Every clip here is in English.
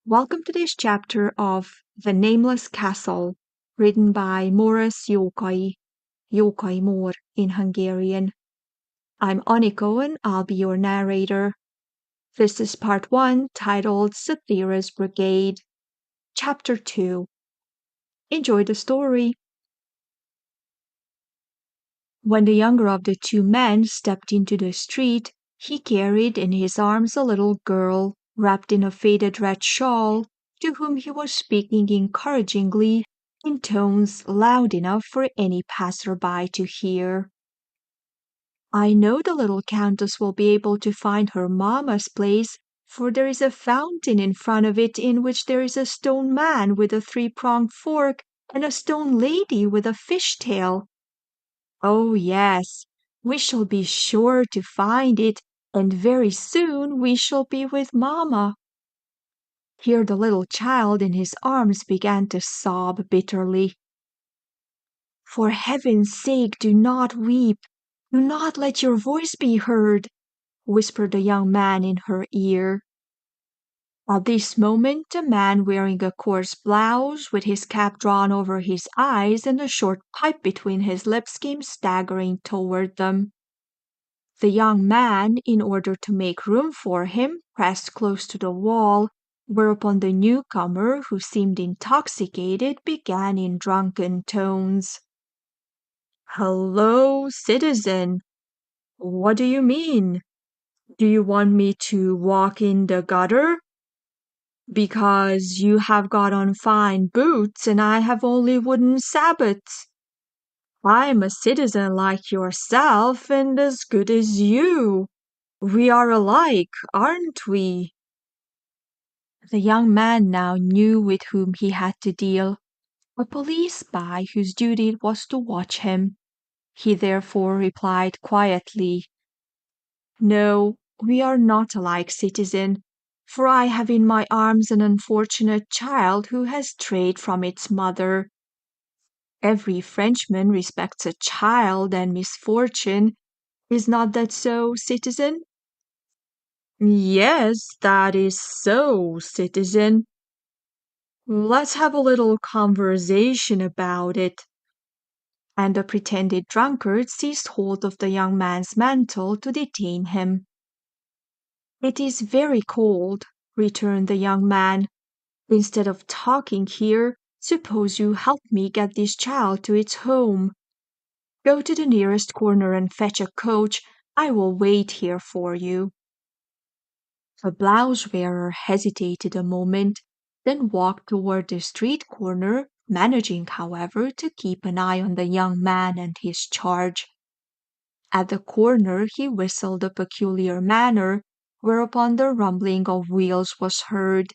Welcome to this chapter of The Nameless Castle, written by Maurus Jókai Mór in Hungarian. I'm Aniko and I'll be your narrator. This is part 1, titled Sathira's Brigade. Chapter 2. Enjoy the story. When the younger of the two men stepped into the street, he carried in his arms a little girl, wrapped in a faded red shawl, to whom he was speaking encouragingly in tones loud enough for any passer-by to hear. "I know the little countess will be able to find her mamma's place, for there is a fountain in front of it in which there is a stone man with a three-pronged fork and a stone lady with a fish-tail. Oh, yes, we shall be sure to find it, and very soon we shall be with mamma." Here the little child in his arms began to sob bitterly. "For heaven's sake, do not weep. Do not let your voice be heard," whispered the young man in her ear. At this moment a man wearing a coarse blouse, with his cap drawn over his eyes and a short pipe between his lips, came staggering toward them. The young man, in order to make room for him, pressed close to the wall, whereupon the newcomer, who seemed intoxicated, began in drunken tones. "Hello, citizen! What do you mean? Do you want me to walk in the gutter? Because you have got on fine boots and I have only wooden sabots. I'm a citizen like yourself and as good as you. We are alike, aren't we?" The young man now knew with whom he had to deal, a police spy whose duty it was to watch him. He therefore replied quietly, "No, we are not alike, citizen, for I have in my arms an unfortunate child who has strayed from its mother. Every Frenchman respects a child and misfortune. Is not that so, citizen?" "Yes, that is so, citizen. Let's have a little conversation about it." And the pretended drunkard seized hold of the young man's mantle to detain him. "It is very cold," returned the young man. "Instead of talking here, suppose you help me get this child to its home. Go to the nearest corner and fetch a coach. I will wait here for you." The blouse-wearer hesitated a moment, then walked toward the street corner, managing, however, to keep an eye on the young man and his charge. At the corner he whistled a peculiar manner, whereupon the rumbling of wheels was heard.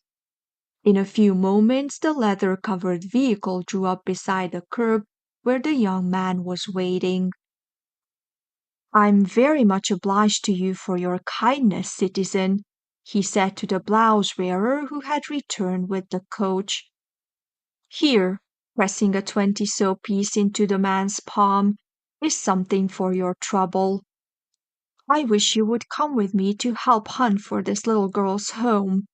In a few moments the leather-covered vehicle drew up beside the curb where the young man was waiting. "I'm very much obliged to you for your kindness, citizen," he said to the blouse-wearer who had returned with the coach. "Here," pressing a 20-sou piece into the man's palm, "is something for your trouble. I wish you would come with me to help hunt for this little girl's home.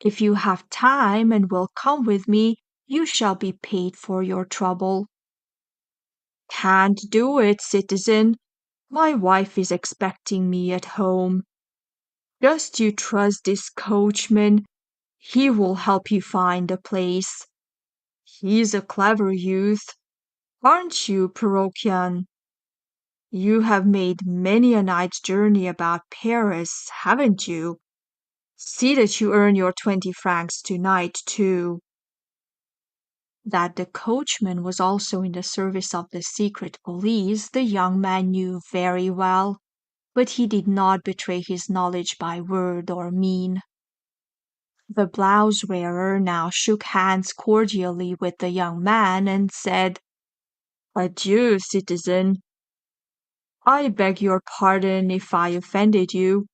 If you have time and will come with me, you shall be paid for your trouble." "Can't do it, citizen. My wife is expecting me at home. Just you trust this coachman. He will help you find a place. He's a clever youth. Aren't you, Parochian? You have made many a night's journey about Paris, haven't you? See that you earn your 20 francs tonight, too." That the coachman was also in the service of the secret police, the young man knew very well, but he did not betray his knowledge by word or mien. The blouse-wearer now shook hands cordially with the young man and said, "Adieu, citizen. I beg your pardon if I offended you.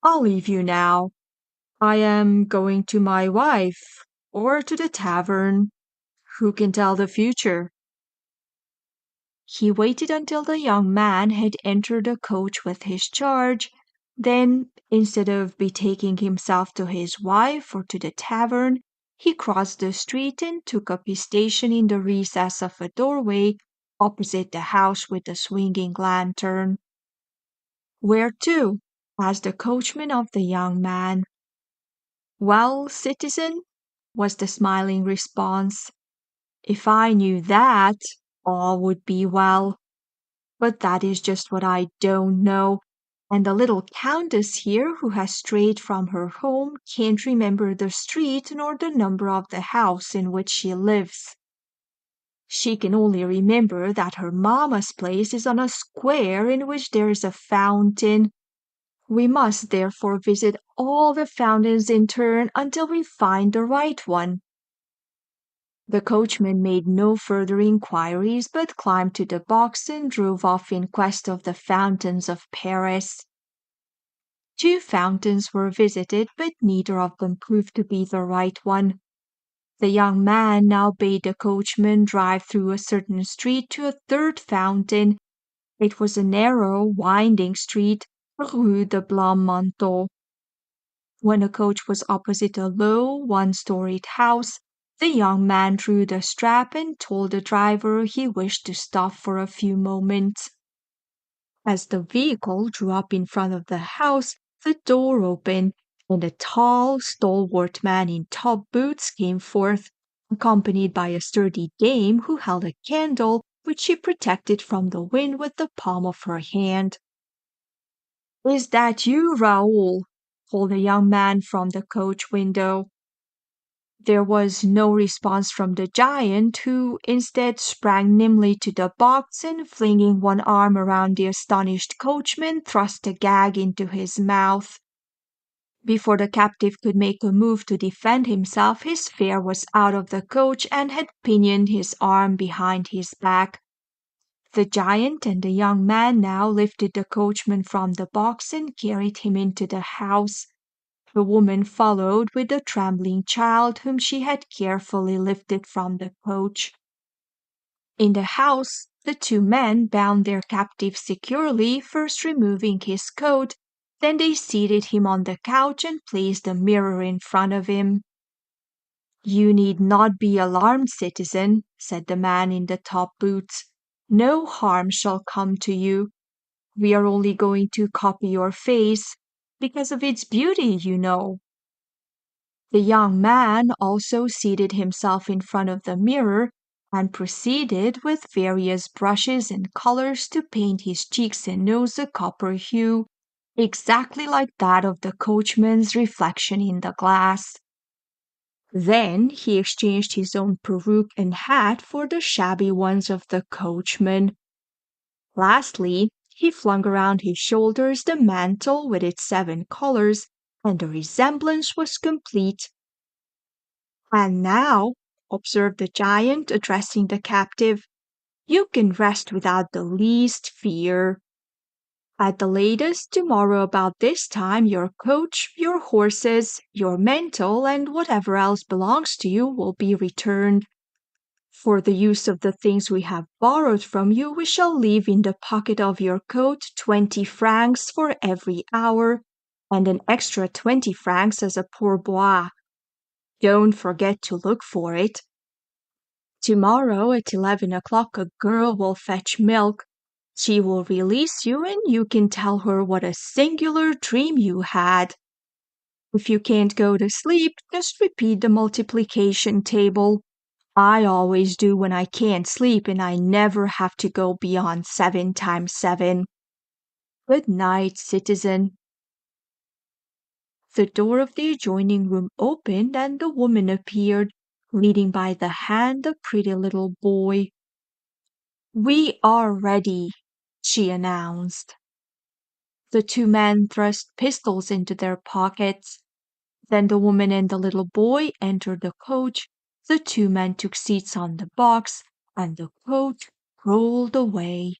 I'll leave you now. I am going to my wife, or to the tavern. Who can tell the future?" He waited until the young man had entered the coach with his charge, Then, instead of betaking himself to his wife or to the tavern, he crossed the street and took up his station in the recess of a doorway opposite the house with the swinging lantern. "Where to?" asked the coachman of the young man. "Well, citizen," was the smiling response, "if I knew that, all would be well. But that is just what I don't know, and the little countess here who has strayed from her home can't remember the street nor the number of the house in which she lives. She can only remember that her mamma's place is on a square in which there is a fountain. We must therefore visit all the fountains in turn until we find the right one." The coachman made no further inquiries, but climbed to the box and drove off in quest of the fountains of Paris. 2 fountains were visited, but neither of them proved to be the right one. The young man now bade the coachman drive through a certain street to a 3rd fountain. It was a narrow, winding street, Rue de Blanc-Manteau. When the coach was opposite a low, one-storied house, the young man drew the strap and told the driver he wished to stop for a few moments. As the vehicle drew up in front of the house, the door opened, and a tall, stalwart man in top boots came forth, accompanied by a sturdy dame who held a candle which she protected from the wind with the palm of her hand. "Is that you, Raoul?" called the young man from the coach window. There was no response from the giant, who instead sprang nimbly to the box and, flinging one arm around the astonished coachman, thrust a gag into his mouth. Before the captive could make a move to defend himself, his fare was out of the coach and had pinioned his arm behind his back. The giant and the young man now lifted the coachman from the box and carried him into the house. The woman followed with the trembling child whom she had carefully lifted from the coach. In the house, the 2 men bound their captive securely, first removing his coat. Then they seated him on the couch and placed a mirror in front of him. "You need not be alarmed, citizen," said the man in the top boots. "No harm shall come to you. We are only going to copy your face, because of its beauty, you know." The young man also seated himself in front of the mirror and proceeded with various brushes and colors to paint his cheeks and nose a copper hue, exactly like that of the coachman's reflection in the glass. Then he exchanged his own peruke and hat for the shabby ones of the coachman. Lastly, he flung around his shoulders the mantle with its 7 colors, and the resemblance was complete. "And now," observed the giant, addressing the captive, "you can rest without the least fear. At the latest, tomorrow about this time, your coach, your horses, your mantle, and whatever else belongs to you will be returned. For the use of the things we have borrowed from you, we shall leave in the pocket of your coat 20 francs for every hour, and an extra 20 francs as a pourboire. Don't forget to look for it. Tomorrow at 11 o'clock a girl will fetch milk. She will release you, and you can tell her what a singular dream you had. If you can't go to sleep, just repeat the multiplication table. I always do when I can't sleep, and I never have to go beyond 7 times 7. Good night, citizen." The door of the adjoining room opened, and the woman appeared, leading by the hand a pretty little boy. "We are ready," she announced. The 2 men thrust pistols into their pockets. Then the woman and the little boy entered the coach. The 2 men took seats on the box, and the coach rolled away.